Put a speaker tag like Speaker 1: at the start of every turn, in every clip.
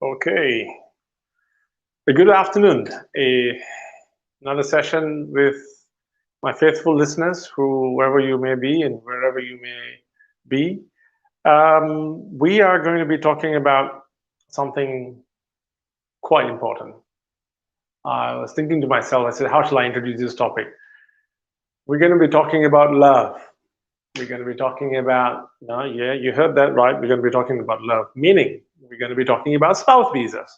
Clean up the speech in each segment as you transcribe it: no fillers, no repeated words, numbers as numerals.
Speaker 1: Okay. Good afternoon. Another session with my faithful listeners, whoever you may be and wherever you may be. We are going to be talking about something quite important. I was thinking to myself, I said, how shall I introduce this topic? We're going to be talking about love. We're going to be talking about, yeah, you heard that right. We're going to be talking about love, meaning we're going to be talking about spouse visas.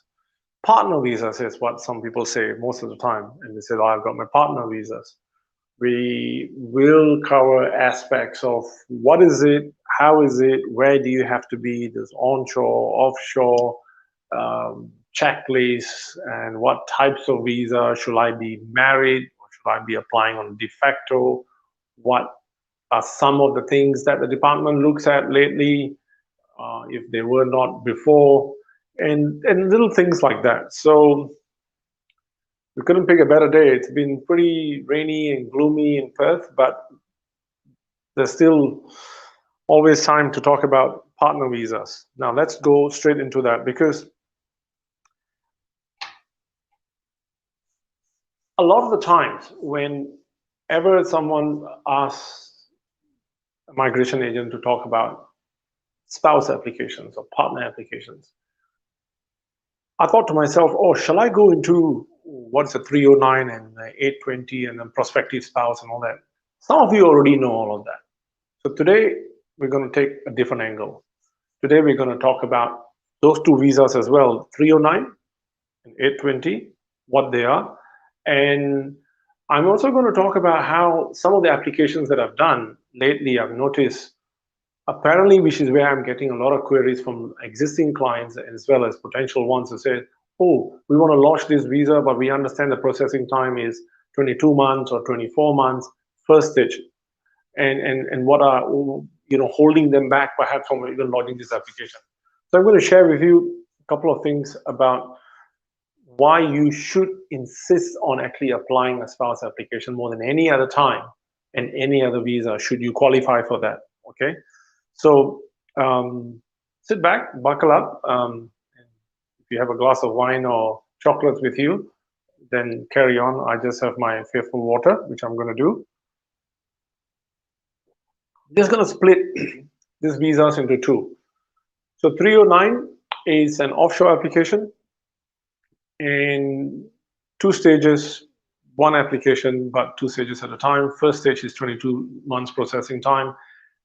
Speaker 1: Partner visas is what some people say most of the time. And they say, oh, I've got my partner visas. We will cover aspects of what is it, how is it, where do you have to be, there's onshore, offshore, checklists, and what types of visa. Should I be married or should I be applying on de facto? What are some of the things that the department looks at lately, if they were not before, and little things like that. So we couldn't pick a better day. It's been pretty rainy and gloomy in Perth, but there's still always time to talk about partner visas. Now let's go straight into that, because a lot of the times whenever someone asks a migration agent to talk about spouse applications or partner applications, I thought to myself, oh, shall I go into what's a 309 and 820 and then prospective spouse and all that? Some of you already know all of that. So today we're going to take a different angle. Today we're going to talk about those two visas as well, 309 and 820, what they are. And I'm also going to talk about how some of the applications that I've done lately, I've noticed, apparently, which is where I'm getting a lot of queries from existing clients as well as potential ones who say, oh, we want to launch this visa, but we understand the processing time is 22 months or 24 months, first stage. And what are holding them back perhaps from even launching this application. So I'm going to share with you a couple of things about why you should insist on actually applying a spouse application more than any other time and any other visa should you qualify for that. Okay. So sit back, buckle up. If you have a glass of wine or chocolates with you, then carry on. I just have my faithful water, which I'm going to do. Just going to split these visas into two. So 309 is an offshore application in two stages, one application, but two stages at a time. First stage is 22 months processing time.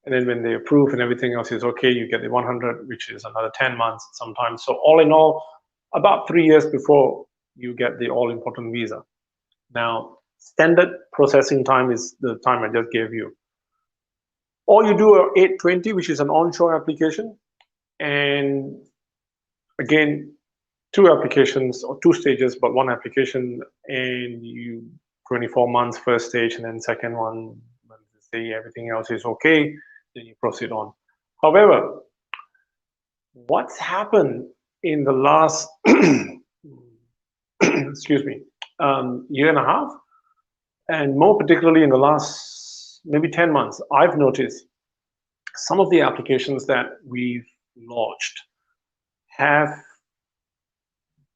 Speaker 1: And then when they approve and everything else is okay, you get the 100, which is another 10 months sometimes. So all in all, about 3 years before you get the all-important visa. Now, standard processing time is the time I just gave you. Or you do a 820, which is an onshore application. And again, two applications or two stages, but one application, and you 24 months first stage, and then second one, when they say everything else is okay, then you proceed on. However, what's happened in the last excuse me, year and a half, and more particularly in the last maybe 10 months, I've noticed some of the applications that we've launched have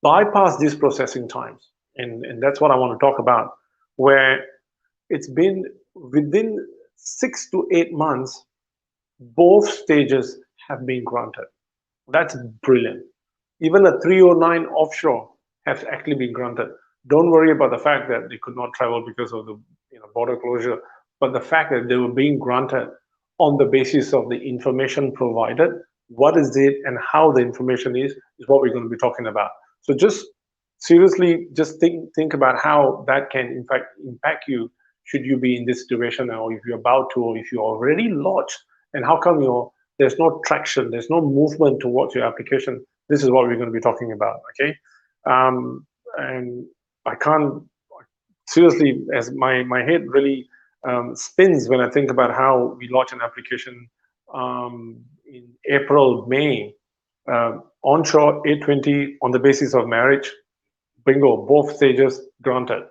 Speaker 1: bypassed these processing times. And that's what I want to talk about, where it's been within 6 to 8 months, both stages have been granted. That's brilliant. Even a 309 offshore has actually been granted. Don't worry about the fact that they could not travel because of the border closure, but the fact that they were being granted on the basis of the information provided, what is it and how the information is what we're going to be talking about. So just seriously, just think about how that can in fact impact you should you be in this situation, or if you're about to, or if you already lodged, and how come there's no traction, there's no movement towards your application. This is what we're going to be talking about, okay? And I can't, seriously, as my head really spins when I think about how we launch an application in April, May, onshore 820 on the basis of marriage, bingo, both stages granted.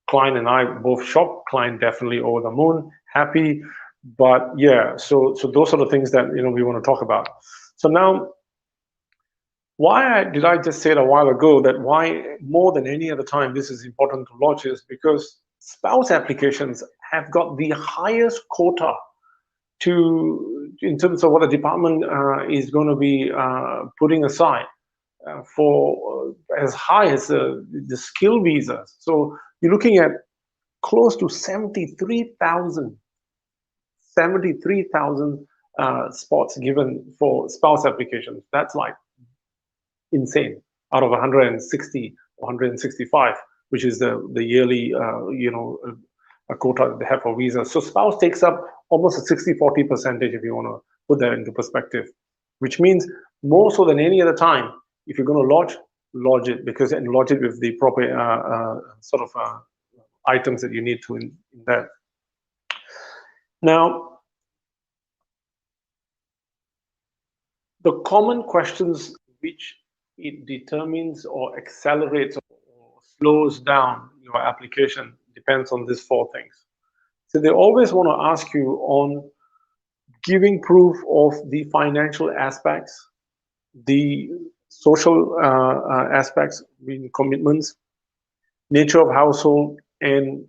Speaker 1: Client and I both shocked, client definitely over the moon, happy. But yeah, so those are the things that we want to talk about. So now Did I just say it a while ago that why more than any other time this is important to lodge is because spouse applications have got the highest quota to in terms of what the department is going to be putting aside for as high as the skill visas. So you're looking at close to 73,000 spots given for spouse applications. That's like insane out of 160 or 165, which is the yearly a quota that they have for visas. So spouse takes up almost a 60-40 percentage if you want to put that into perspective, which means more so than any other time, if you're going to lodge it and lodge it with the proper sort of items that you need to in that. Now, the common questions which it determines or accelerates or slows down your application depends on these four things. So they always want to ask you on giving proof of the financial aspects, the social aspects, being commitments, nature of household, and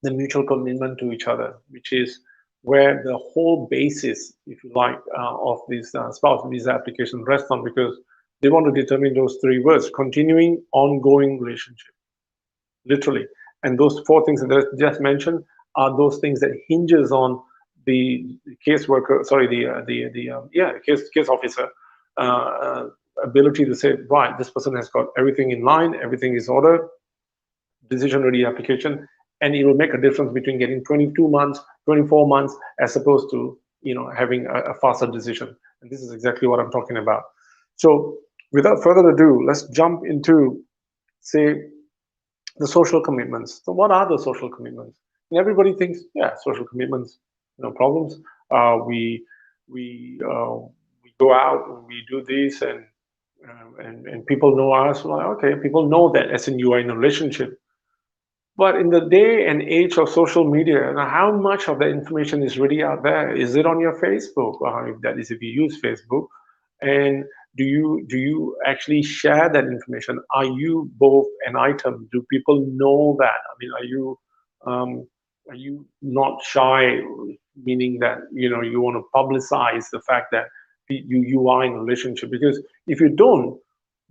Speaker 1: the mutual commitment to each other, which is where the whole basis, if you like, of these spouse visa application rests on, because they want to determine those three words: continuing, ongoing relationship, literally. And those four things that I just mentioned are those things that hinges on the caseworker, sorry, case officer ability to say, right, this person has got everything in line, everything is ordered, decision ready application, and it will make a difference between getting 22 months, 24 months, as opposed to having a faster decision. And this is exactly what I'm talking about. So without further ado, let's jump into, say, the social commitments. So what are the social commitments? And everybody thinks, yeah, social commitments, no problems. We go out and we do this, and people know us. Well, okay, people know that as in you are in a relationship. But in the day and age of social media, how much of the information is really out there? Is it on your Facebook? That is, if you use Facebook, and do you actually share that information? Are you both an item? Do people know that? I mean, are you not shy, meaning that you want to publicize the fact that you are in a relationship? Because if you don't,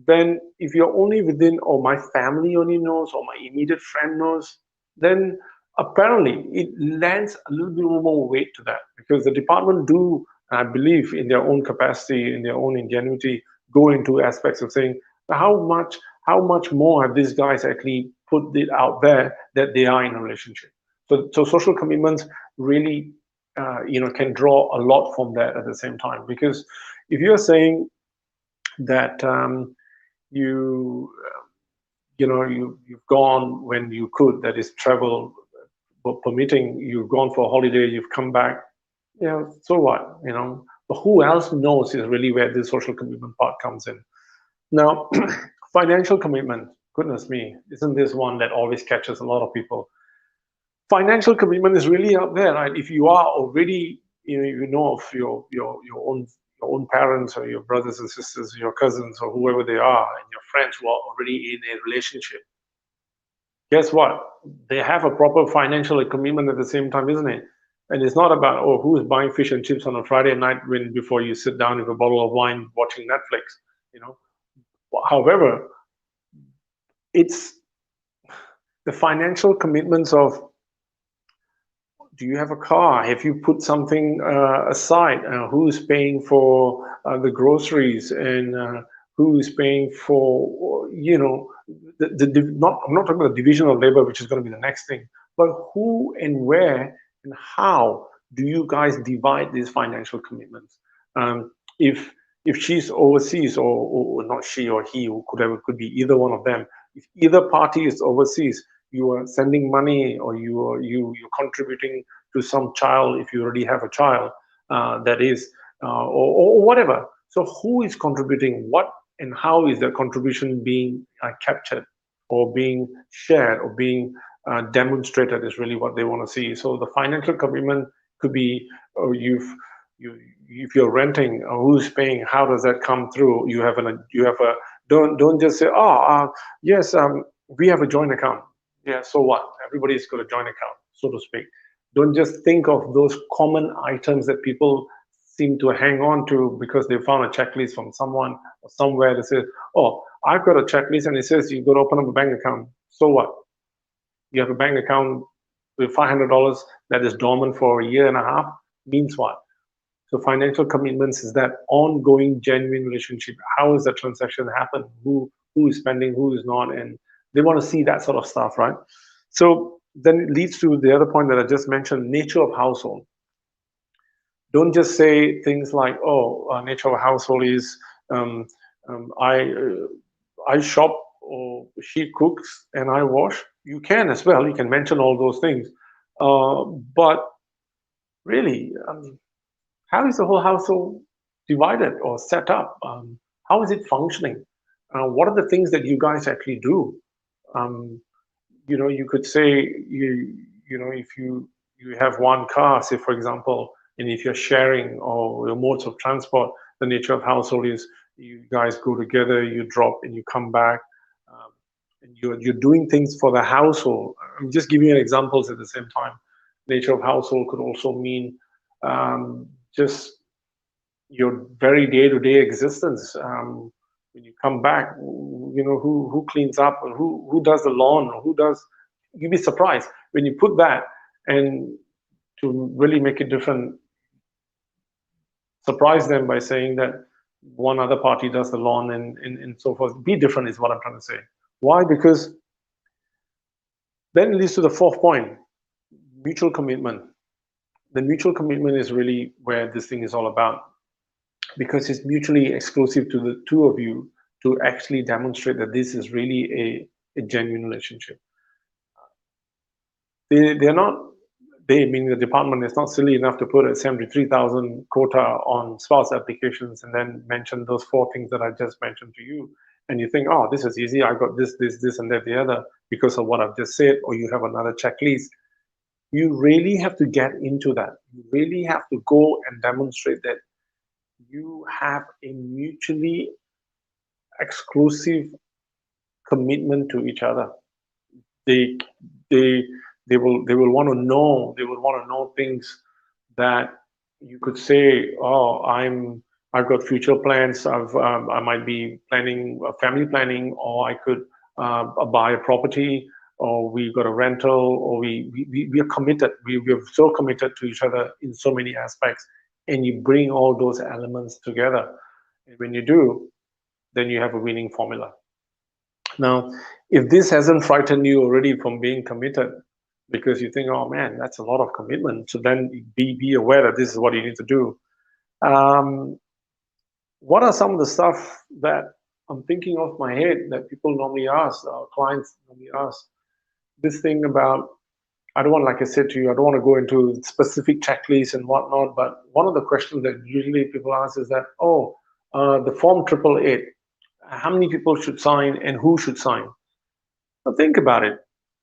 Speaker 1: then if you're only within, or my family only knows, or my immediate friend knows, then apparently it lends a little bit more weight to that, because the department do, I believe, in their own capacity, in their own ingenuity, go into aspects of saying how much more have these guys actually put it out there that they are in a relationship. So social commitments really can draw a lot from that at the same time, because if you're saying that you've gone when you could, that is travel permitting, you've gone for a holiday, you've come back, so what, but who else knows is really where the social commitment part comes in. Now, financial commitment, goodness me, isn't this one that always catches a lot of people? Financial commitment is really out there, right? If you are already, you know of your own parents, or your brothers and sisters, your cousins, or whoever they are, and your friends who are already in a relationship, guess what? They have a proper financial commitment at the same time, isn't it? And it's not about, oh, who's buying fish and chips on a Friday night before you sit down with a bottle of wine watching Netflix, However, it's the financial commitments of, do you have a car? Have you put something aside? Who's paying for the groceries, and who's paying for, I'm not talking about the division of labor, which is going to be the next thing, but who and where and how do you guys divide these financial commitments? If she's overseas, or not she or he, or could be either one of them. If either party is overseas, you are sending money, or you're contributing to some child, if you already have a child, that is, or whatever. So who is contributing what, and how is their contribution being captured, or being shared, or being demonstrated, is really what they want to see. So the financial commitment could be, you if you're renting, who's paying? How does that come through? You have a don't just say, oh, yes, we have a joint account. Yeah, so what? Everybody's got a joint account, so to speak. Don't just think of those common items that people seem to hang on to because they found a checklist from someone or somewhere that says, oh, I've got a checklist and it says you've got to open up a bank account. So what? You have a bank account with $500 that is dormant for a year and a half, means what? So financial commitments is that ongoing, genuine relationship. How is the transaction happen? Who is spending? Who is not? And they want to see that sort of stuff, right? So then it leads to the other point that I just mentioned: nature of household. Don't just say things like, "Oh, nature of household is I shop or she cooks and I wash." You can as well. You can mention all those things, but really. How is the whole household divided or set up? How is it functioning? What are the things that you guys actually do? Um, you could say if you have one car, say for example, and if you're sharing or your modes of transport, the nature of household is you guys go together, you drop and you come back, and you're doing things for the household. I'm just giving you examples at the same time. Nature of household could also mean just your very day-to-day existence. When you come back, who cleans up, or who does the lawn, or who does. You'd be surprised when you put that, and to really make it different, surprise them by saying that one other party does the lawn and so forth. Be different is what I'm trying to say. Why? Because then it leads to the fourth point: mutual commitment. The mutual commitment is really where this thing is all about, because it's mutually exclusive to the two of you to actually demonstrate that this is really a genuine relationship. They're not, they meaning the department is not silly enough to put a 73,000 quota on spouse applications and then mention those four things that I just mentioned to you. And you think, oh, this is easy. I got this, and that, the other, because of what I've just said, or you have another checklist. You really have to get into that. You really have to go and demonstrate that you have a mutually exclusive commitment to each other. They they they will want to know. They will want to know things that you could say, oh, I've got future plans. I might be planning family planning, or I could buy a property, or we got a rental, or we are committed. We're so committed to each other in so many aspects, and you bring all those elements together. And when you do, then you have a winning formula. Now, if this hasn't frightened you already from being committed, because you think, oh man, that's a lot of commitment, so then be aware that this is what you need to do. What are some of the stuff that I'm thinking off my head that people normally ask, clients normally ask? This thing about, I don't want, like I said to you, I don't want to go into specific checklists and whatnot, but one of the questions that usually people ask is that, oh, the form 888, how many people should sign and who should sign? Now think about it.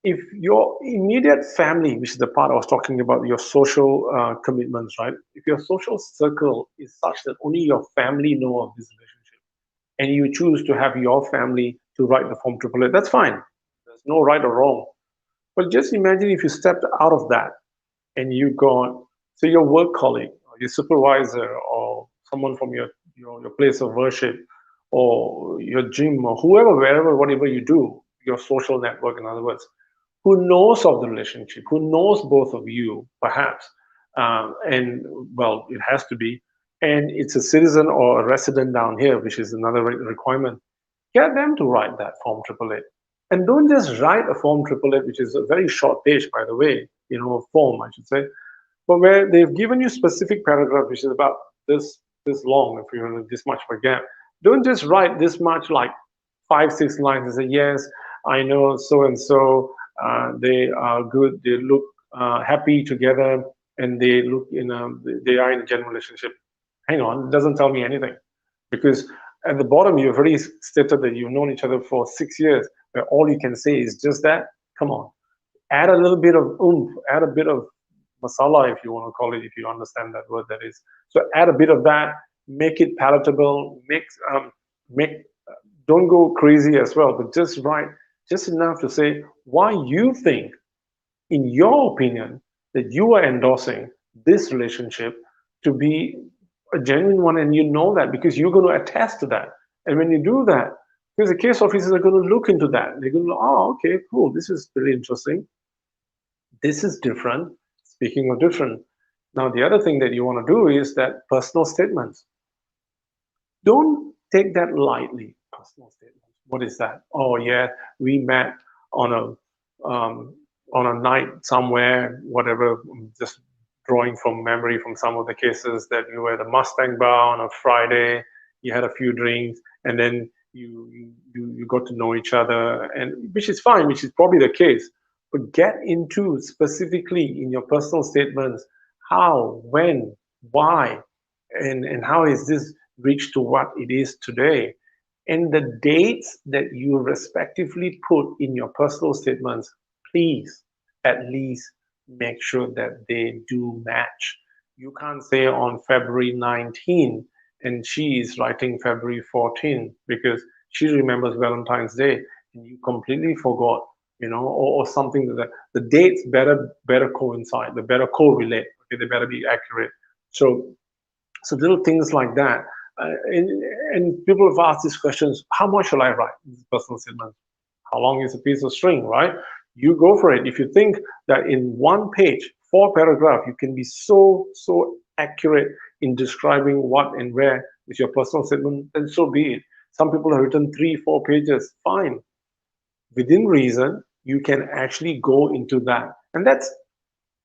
Speaker 1: If your immediate family, which is the part I was talking about, your social commitments, right? If your social circle is such that only your family know of this relationship, and you choose to have your family to write the form 888, that's fine. There's no right or wrong. But just imagine if you stepped out of that and you got, say, your work colleague or your supervisor or someone from your place of worship or your gym or whoever, wherever, whatever you do, your social network, in other words, who knows of the relationship, who knows both of you, perhaps, and well, it has to be, and it's a citizen or a resident down here, which is another requirement. Get them to write that form 888. And don't just write a form 888, which is a very short page, by the way, a form, I should say, but where they've given you specific paragraph, which is about this long, if you know, this much per gap. Don't just write this much, like 5-6 lines, and say, yes, I know so and so, they are good, they look happy together, and they look they are in a genuine relationship. Hang on, it doesn't tell me anything, because at the bottom you've already stated that you've known each other for 6 years, where all you can say is just that. Come on, add a little bit of oomph, add a bit of masala, if you want to call it, if you understand that word, that is. So add a bit of that, make it palatable, make don't go crazy as well, but just write just enough to say why you think, in your opinion, that you are endorsing this relationship to be a genuine one, and you know that because you're going to attest to that. And when you do that, because the case officers are going to look into that, they're going to, oh, okay, cool, this is really interesting. This is different. Speaking of different, now the other thing that you want to do is that personal statements. Don't take that lightly. Personal statements. What is that? Oh yeah, we met on a night somewhere, whatever. Just drawing from memory from some of the cases that you were at the Mustang Bar on a Friday. You had a few drinks, and then you got to know each other, and which is fine, which is probably the case. But get into specifically in your personal statements how, when, why, and how is this reached to what it is today. And the dates that you respectively put in your personal statements, please at least make sure that they do match. You can't say on February 19 and she is writing February 14 because she remembers Valentine's Day and you completely forgot, or something that the dates better coincide, they better correlate, okay, they better be accurate. So little things like that. And people have asked these questions, how much shall I write in personal statement? How long is a piece of string, right? You go for it. If you think that in one page, 4 paragraph, you can be so accurate in describing what and where is your personal statement, then so be it. Some people have written 3-4 pages, fine. Within reason, you can actually go into that. And that's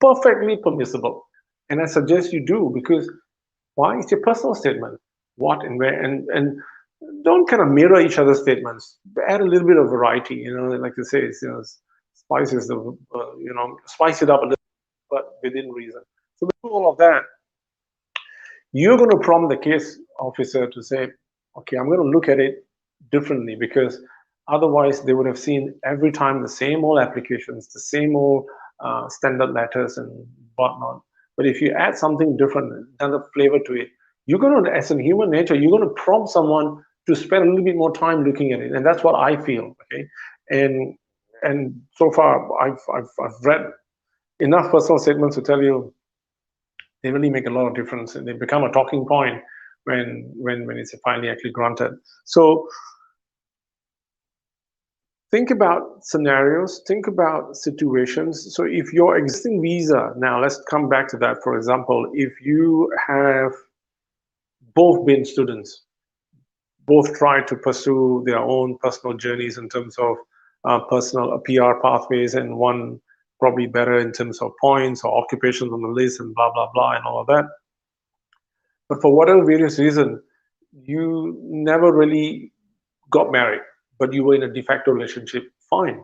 Speaker 1: perfectly permissible. And I suggest you do, because why? It's your personal statement. What and where, and don't kind of mirror each other's statements. Add a little bit of variety, like they say, spice is the, spice it up a little, but within reason. So with all of that, you're going to prompt the case officer to say, okay, I'm going to look at it differently, because otherwise they would have seen every time the same old applications, the same old standard letters and whatnot. But if you add something different, another flavor to it, you're going to, as a human nature, you're going to prompt someone to spend a little bit more time looking at it. And that's what I feel, okay? And so far, I've read enough personal statements to tell you they really make a lot of difference, and they become a talking point when it's finally actually granted. So think about scenarios, think about situations. So if your existing visa, now let's come back to that. For example, if you have both been students, both tried to pursue their own personal journeys in terms of personal PR pathways, and one probably better in terms of points or occupations on the list and blah, blah, blah, and all of that. But for whatever various reason, you never really got married, but you were in a de facto relationship, fine.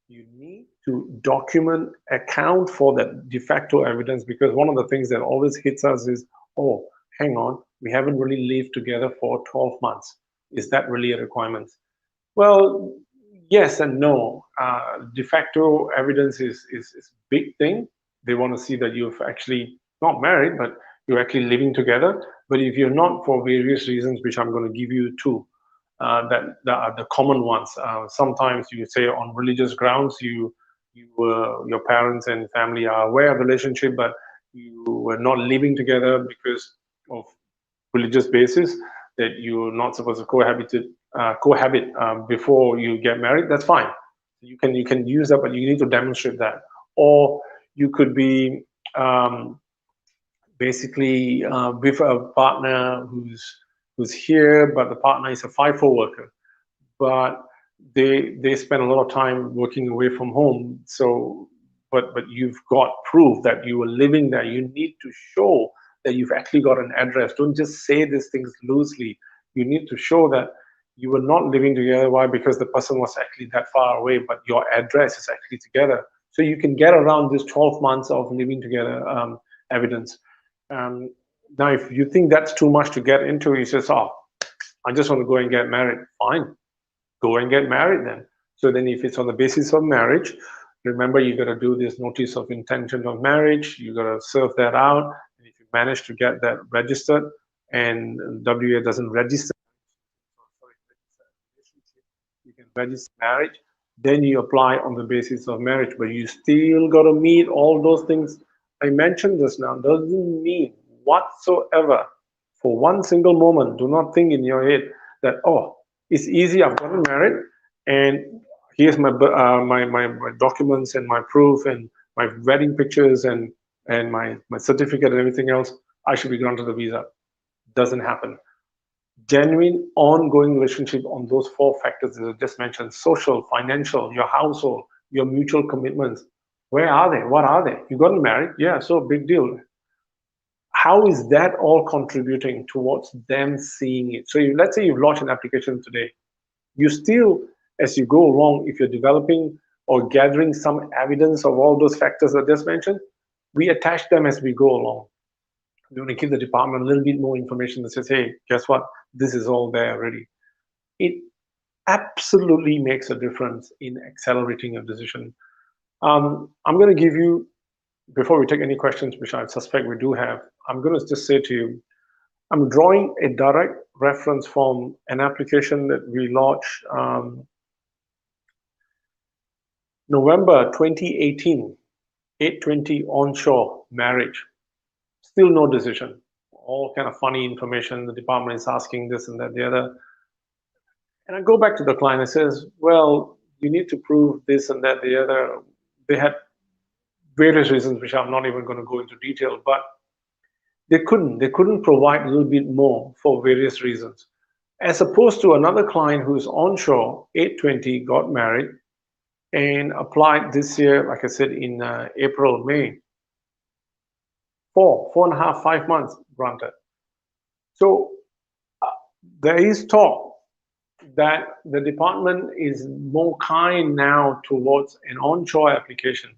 Speaker 1: You need to document, account for that de facto evidence, because one of the things that always hits us is, oh, hang on, we haven't really lived together for 12 months. Is that really a requirement? Well, yes and no. De facto evidence is a big thing. They want to see that you've actually not married, but you're actually living together. But if you're not, for various reasons, which I'm going to give you two, that are the common ones. Sometimes you say on religious grounds, your parents and family are aware of the relationship, but you were not living together because of religious basis, that you're not supposed to cohabit before you get married. That's fine. You can use that, but you need to demonstrate that. Or you could be basically with a partner who's here, but the partner is a FIFO worker, but they spend a lot of time working away from home. So, but you've got proof that you were living there. You need to show that you've actually got an address. Don't just say these things loosely. You need to show that you were not living together. Why? Because the person was actually that far away, but your address is actually together. So you can get around this 12 months of living together evidence. Now, if you think that's too much to get into, you say, oh, I just want to go and get married. Fine, go and get married then. So then if it's on the basis of marriage, Remember, you got to do this notice of intention of marriage. You got to serve that out. And if you manage to get that registered, and WA doesn't register, you can register marriage. Then you apply on the basis of marriage, but you still got to meet all those things I mentioned just now. Doesn't mean whatsoever, for one single moment, do not think in your head that, oh, it's easy, I've gotten married, and here's my documents and my proof and my wedding pictures and my certificate and everything else. I should be granted the visa. Doesn't happen. Genuine ongoing relationship on those four factors that I just mentioned: social, financial, your household, your mutual commitments. Where are they? What are they? You gotten married? Yeah, so big deal. How is that all contributing towards them seeing it? So let's say you've launched an application today. You still, as you go along, if you're developing or gathering some evidence of all those factors I just mentioned, we attach them as we go along. We want to give the department a little bit more information that says, hey, guess what? This is all there already. It absolutely makes a difference in accelerating a decision. I'm going to give you, before we take any questions, which I suspect we do have, I'm going to just say to you, I'm drawing a direct reference from an application that we launched November 2018, 820 onshore marriage. Still no decision. All kind of funny information. The department is asking this and that, the other. And I go back to the client and says, well, you need to prove this and that, the other. They had various reasons, which I'm not even going to go into detail, but they couldn't provide a little bit more for various reasons. As opposed to another client who's onshore, 820, got married and applied this year, like I said, in April, May. 4.5, 5 months granted. So there is talk that the department is more kind now towards an onshore application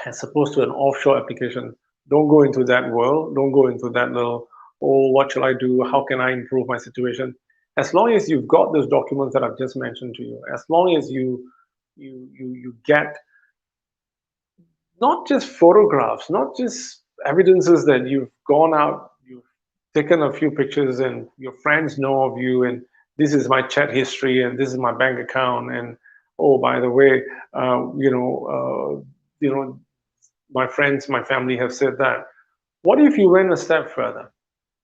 Speaker 1: as opposed to an offshore application. Don't go into that world. Don't go into that little, oh, what shall I do? How can I improve my situation? As long as you've got those documents that I've just mentioned to you, as long as you get not just photographs, not just evidences that you've gone out, you've taken a few pictures and your friends know of you, and this is my chat history and this is my bank account, and oh, by the way, my friends, my family have said that. What if you went a step further?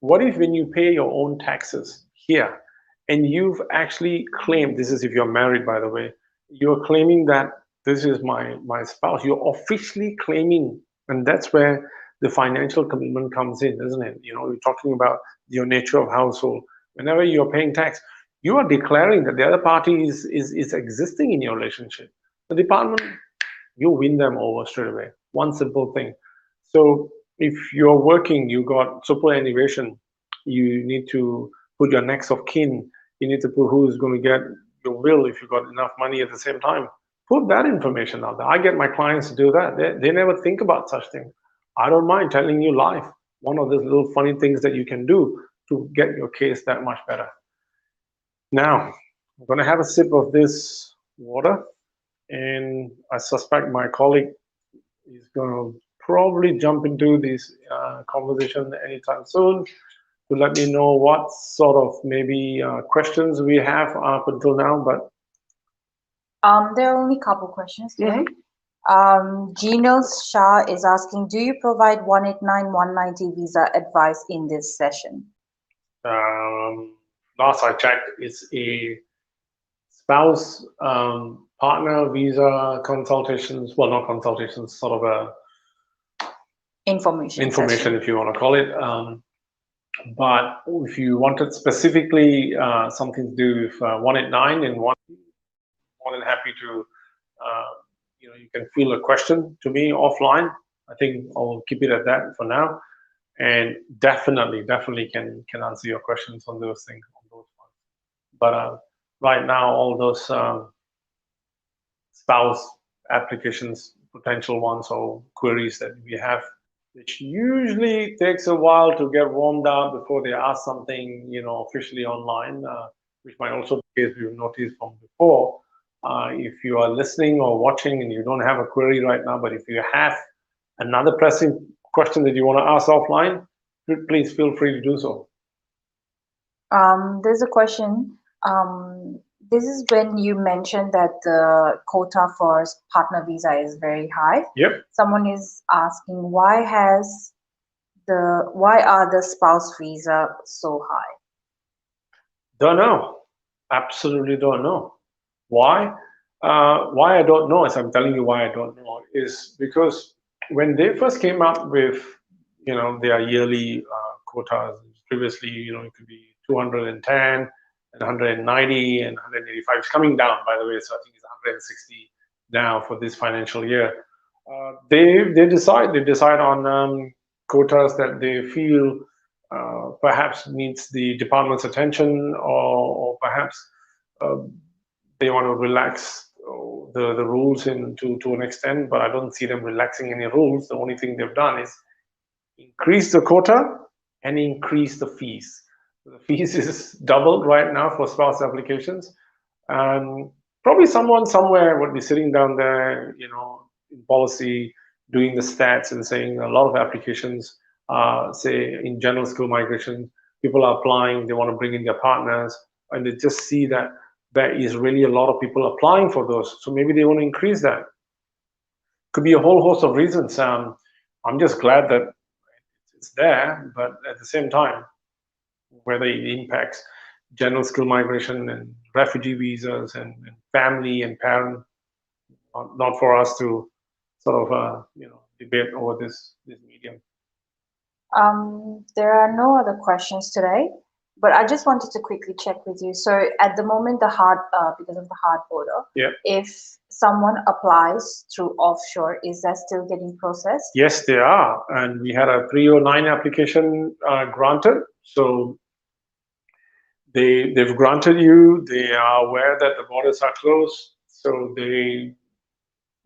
Speaker 1: What if when you pay your own taxes here and you've actually claimed, this is if you're married, by the way, you're claiming that this is my spouse, you're officially claiming, and that's where the financial commitment comes in, isn't it? You know, you're talking about your nature of household. Whenever you're paying tax, you are declaring that the other party is existing in your relationship. The department, you win them over straight away. One simple thing. So if you're working, you got superannuation, you need to put your next of kin, you need to put who's going to get your will if you got enough money at the same time. Put that information out there. I get my clients to do that. They never think about such things. I don't mind telling you live. One of those little funny things that you can do to get your case that much better. Now, I'm going to have a sip of this water, and I suspect my colleague is going to probably jump into this conversation anytime soon to let me know what sort of maybe questions we have up until now. But
Speaker 2: there are only a couple questions here. Gino Shah is asking, do you provide 189, 190 visa advice in this session?
Speaker 1: Last I checked, it's a spouse partner visa consultations, well, not consultations, sort of a
Speaker 2: information
Speaker 1: session, if you want to call it. But if you wanted specifically something to do with 189 and one, more than happy to, you can feel a question to me offline. I think I'll keep it at that for now, and definitely can answer your questions on those things, on those ones. But right now, all those spouse applications, potential ones or queries that we have, which usually takes a while to get warmed up before they ask something, officially online, which might also be the case we've noticed from before. If you are listening or watching and you don't have a query right now, but if you have another pressing question that you want to ask offline, please feel free to do so.
Speaker 2: There's a question. This is when you mentioned that the quota for partner visa is very high.
Speaker 1: Yep.
Speaker 2: Someone is asking why are the spouse visa so high?
Speaker 1: Don't know. Absolutely don't know. Why? Why I don't know, as I'm telling you why I don't know, is because when they first came up with, their yearly quotas, previously, it could be 210 and 190 and 185. It's coming down, by the way, so I think it's 160 now for this financial year. They decide on quotas that they feel perhaps needs the department's attention, or perhaps they want to relax the rules to an extent, but I don't see them relaxing any rules. The only thing they've done is increase the quota and increase the fees. The fees is doubled right now for spouse applications. Probably someone somewhere would be sitting down there, in policy, doing the stats and saying a lot of applications, say in general skill migration, people are applying, they want to bring in their partners, and they just see that there is really a lot of people applying for those. So maybe they want to increase that. Could be a whole host of reasons. I'm just glad that it's there, but at the same time, whether it impacts general skill migration and refugee visas and family and parent, not for us to sort of debate over this medium.
Speaker 2: There are no other questions today, but I just wanted to quickly check with you. So at the moment, because of the hard border,
Speaker 1: yeah,
Speaker 2: if someone applies through offshore, is that still getting processed?
Speaker 1: Yes, they are, and we had a 309 application granted. So they've granted you. They are aware that the borders are closed. So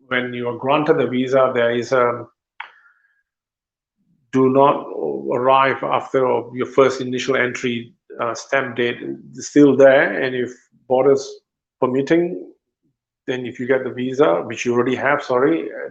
Speaker 1: when you are granted the visa, there is a do not arrive after your first initial entry stamp date is still there, and if borders permitting, then if you get the visa, which you already have,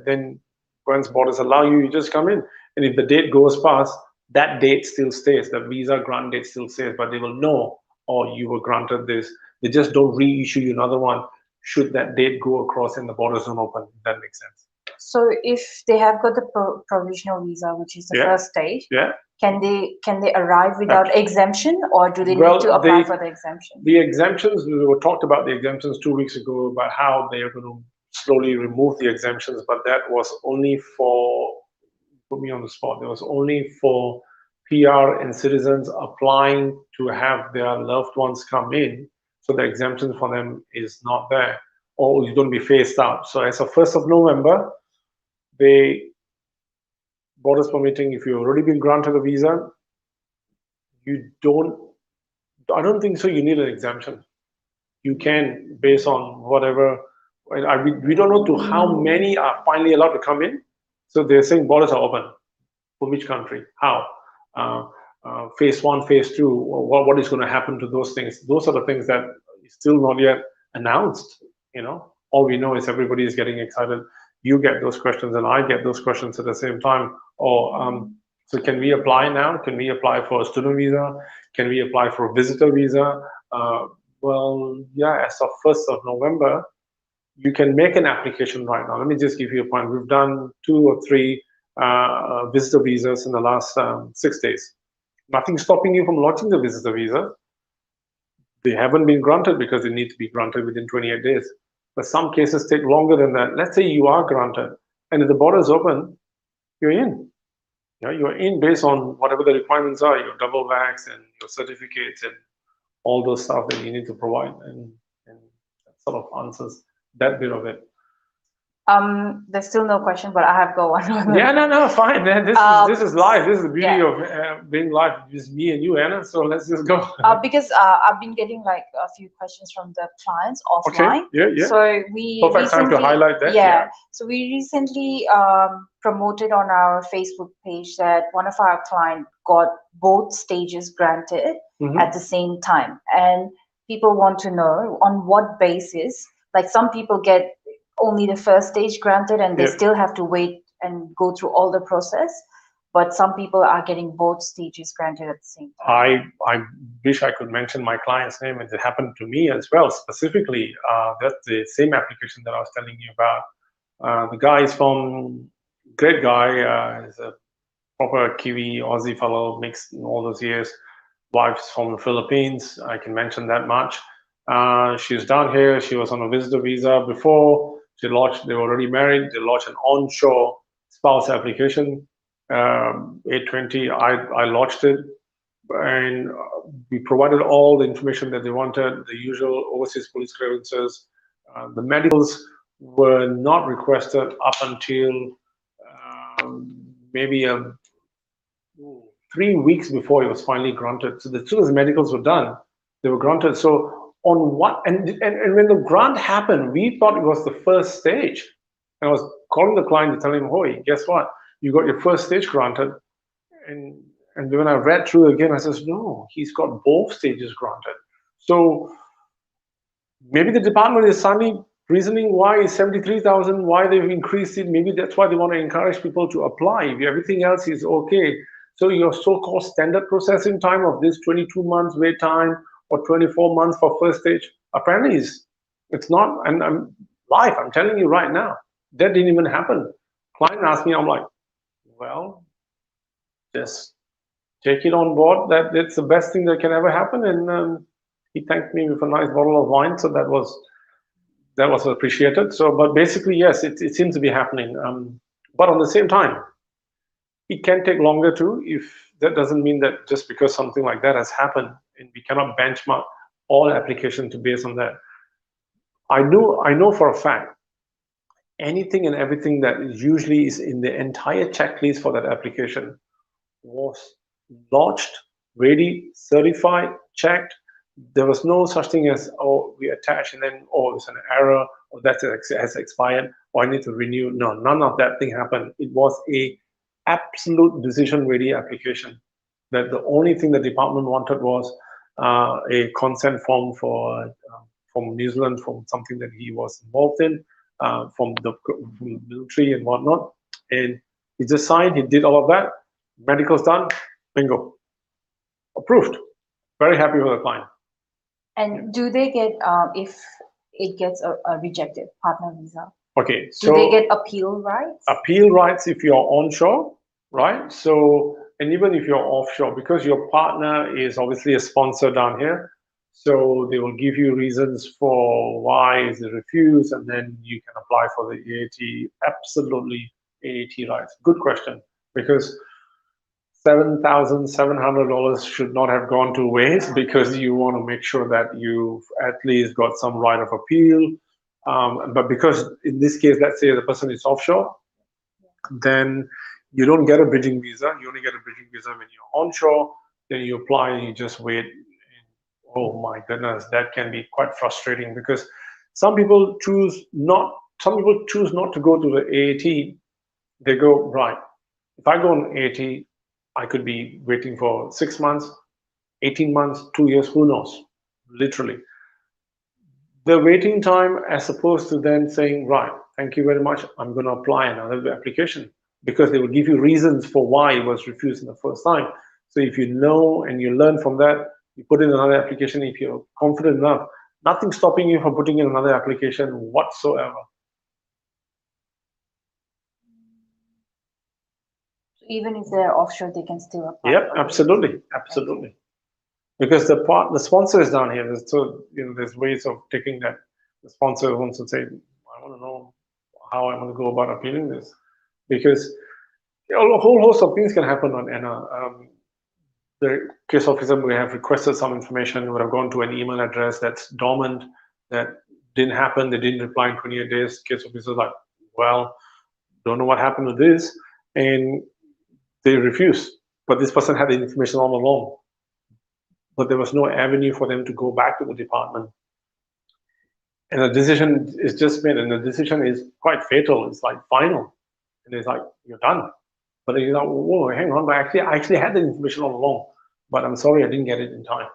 Speaker 1: then once borders allow you, you just come in. And if the date goes past, that date still stays, the visa grant date still stays, but they will know, oh, you were granted this. They just don't reissue you another one should that date go across and the borders don't open, if that makes sense.
Speaker 2: So if they have got the provisional visa, which is the first stage, can they arrive without exemption, or do they need to apply for the exemption?
Speaker 1: The exemptions, we were talked about the exemptions 2 weeks ago, about how they are going to slowly remove the exemptions, but that was only for, put me on the spot, it was only for PR and citizens applying to have their loved ones come in. So the exemption for them is not there, or is going to be phased out. So as of 1st of November, borders permitting, if you've already been granted a visa, I don't think so you need an exemption. You can, based on whatever, we don't know to how many are finally allowed to come in. So they're saying borders are open. For which country? How? Phase 1, phase 2, what is going to happen to those things? Those are the things that is still not yet announced. All we know is everybody is getting excited. You get those questions and I get those questions at the same time. So can we apply now? Can we apply for a student visa? Can we apply for a visitor visa? Well, yeah, as of 1st of November, you can make an application right now. Let me just give you a point. We've done 2 or 3 visitor visas in the last 6 days. Nothing stopping you from launching the visitor visa. They haven't been granted because they need to be granted within 28 days. But some cases take longer than that. Let's say you are granted, and if the border is open, you're in. You're in based on whatever the requirements are, your double vax and your certificates and all those stuff that you need to provide, and that sort of answers that bit of it.
Speaker 2: There's still no question, but I have got one.
Speaker 1: Yeah, no, fine. This is live. This is the beauty of being live. Just me and you, Anna. So let's just go.
Speaker 2: Because I've been getting like a few questions from the clients offline.
Speaker 1: Okay. Yeah.
Speaker 2: So we
Speaker 1: perfect time to highlight that.
Speaker 2: Yeah. So we recently promoted on our Facebook page that one of our clients got both stages granted at the same time, and people want to know on what basis Like some people get only the first stage granted and they still have to wait and go through all the process. But some people are getting both stages granted at the same time.
Speaker 1: I wish I could mention my client's name. It happened to me as well, specifically. That's the same application that I was telling you about. The guy is from, great guy, is a proper Kiwi, Aussie fellow, mixed in all those years. Wife's from the Philippines, I can mention that much. She's down here, she was on a visitor visa before. They were already married, they launched an onshore spouse application. 820, I lodged it, and we provided all the information that they wanted, the usual overseas police clearances. The medicals were not requested up until maybe 3 weeks before it was finally granted. So as soon as the medicals were done, they were granted. So on what, and when the grant happened, we thought it was the first stage. And I was calling the client to tell him, "Hoy, guess what? You got your first stage granted." And when I read through again, I says, no, he's got both stages granted. So maybe the department is suddenly reasoning why is 73,000, why they've increased it. Maybe that's why they want to encourage people to apply. If everything else is okay. So your so-called standard processing time of this 22 months wait time or 24 months for first stage, apparently it's not, and I'm live, I'm telling you right now, that didn't even happen. Client asked me, I'm like, well, just take it on board that it's the best thing that can ever happen. And he thanked me with a nice bottle of wine, so that was appreciated. So, but basically, yes, it seems to be happening. But on the same time, it can take longer too. If that doesn't mean that just because something like that has happened, and we cannot benchmark all applications to base on that. I know for a fact, anything and everything that usually is in the entire checklist for that application was lodged, ready, certified, checked. There was no such thing as, oh, we attach and then, oh, it's an error, or that has expired, or I need to renew. No, none of that thing happened. It was a absolute decision-ready application. That the only thing the department wanted was a consent form from New Zealand, from something that he was involved in, from the military and whatnot. And he just signed, he did all of that, medical's done, bingo, approved. Very happy with the client.
Speaker 2: And do they get, if it gets a rejected partner visa?
Speaker 1: Okay,
Speaker 2: so do they get appeal rights?
Speaker 1: Appeal rights if you're onshore, right? So, and even if you're offshore, because your partner is obviously a sponsor down here, so they will give you reasons for why is it refused, and then you can apply for the AAT. Absolutely, AAT rights. Good question, because $7,700 should not have gone to waste, because you want to make sure that you've at least got some right of appeal. But because in this case, let's say the person is offshore, then you don't get a bridging visa. You only get a bridging visa when you're onshore. Then you apply and you just wait. Oh my goodness, that can be quite frustrating, because some people choose not to go to the AAT. They go, right, if I go on AAT, I could be waiting for 6 months, 18 months, 2 years, who knows, literally. The waiting time, as opposed to then saying, right, thank you very much, I'm going to apply another application, because they will give you reasons for why it was refused in the first time. So if you know and you learn from that, you put in another application. If you're confident enough, nothing's stopping you from putting in another application whatsoever.
Speaker 2: Even if they're offshore, they can still apply.
Speaker 1: Yep, absolutely, absolutely. Because the sponsor is down here. So there's ways of taking that. The sponsor wants to say, I want to know how I'm going to go about appealing this, because a whole host of things can happen on ENA. The case officer may have requested some information, would have gone to an email address that's dormant, that didn't happen, they didn't reply in 28 days. Case officer like, well, don't know what happened to this, and they refuse. But this person had the information all along, but there was no avenue for them to go back to the department. And the decision is just made, and the decision is quite fatal. It's like final, and it's like, you're done. But you're like, whoa, hang on, but I actually had the information all along, but I'm sorry I didn't get it in time.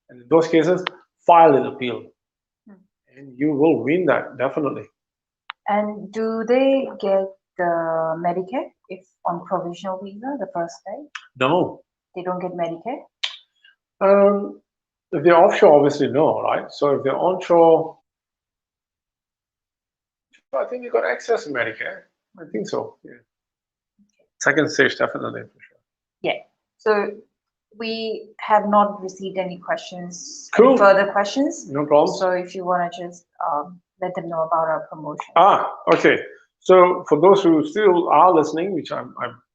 Speaker 1: And in those cases, file an appeal. and you will win that, definitely.
Speaker 2: And do they get the Medicare if on provisional visa the first day?
Speaker 1: No.
Speaker 2: They don't get Medicare?
Speaker 1: If they're offshore, obviously no, right? So if they're onshore, I think you got access to Medicare. I think so. Yeah. Second stage, definitely for sure.
Speaker 2: Yeah. So we have not received any questions,
Speaker 1: Cool.
Speaker 2: any further questions.
Speaker 1: No problem.
Speaker 2: So if you want to just let them know about our promotion.
Speaker 1: Okay. So for those who still are listening, which I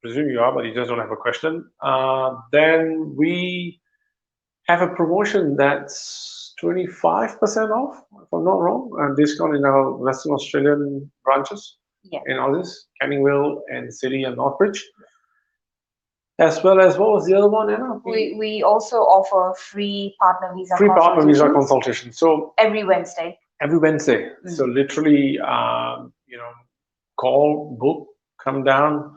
Speaker 1: presume you are, but you just don't have a question, then we have a promotion that's 25% off, if I'm not wrong, and discount in our Western Australian branches.
Speaker 2: Yeah.
Speaker 1: In Aussizz, Canningvale and City and Northbridge. As well as, what was the other one, Anna?
Speaker 2: We also offer free partner visa
Speaker 1: Free partner visa
Speaker 2: consultations
Speaker 1: consultation. So
Speaker 2: every Wednesday.
Speaker 1: every Wednesday. So literally, call, book, come down,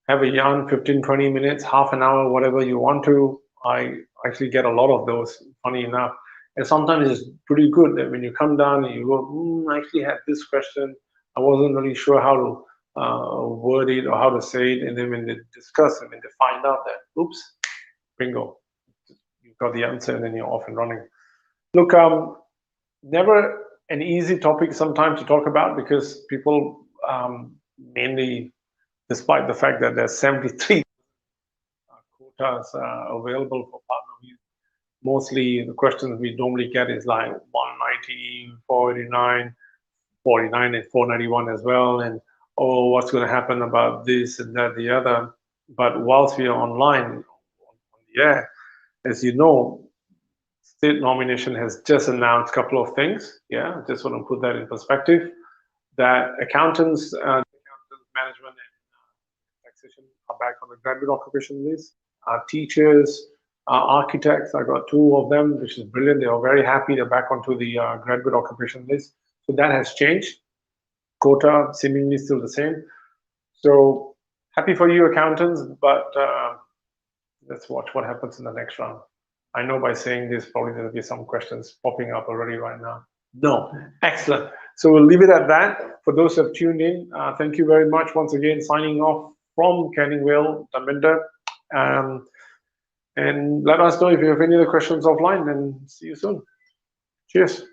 Speaker 1: have a yarn, 15, 20 minutes, half an hour, whatever you want to. I actually get a lot of those, funny enough. And sometimes it's pretty good that when you come down and you go, I actually had this question. I wasn't really sure how to word it or how to say it. And then when they discuss and when they find out that, oops, bingo, you've got the answer and then you're off and running. Look, never an easy topic sometimes to talk about because people mainly, despite the fact that there's 73 quotas available for partner visa, mostly the questions we normally get is like 190, 489, 49 and 491 as well, and oh, what's going to happen about this and that, the other. But whilst we are online on the air, as you know, state nomination has just announced a couple of things. Yeah, just want to put that in perspective. That accountants, management, and taxation are back on the graduate occupation list. Teachers, architects, I got 2 of them, which is brilliant. They are very happy they're back onto the graduate occupation list. So that has changed. Quota seemingly still the same. So happy for you, accountants, but let's watch what happens in the next round. I know by saying this, probably there'll be some questions popping up already right now. No, excellent. So we'll leave it at that. For those who have tuned in, thank you very much once again. Signing off from Canningvale, Dharmindher. And let us know if you have any other questions offline, and see you soon. Cheers.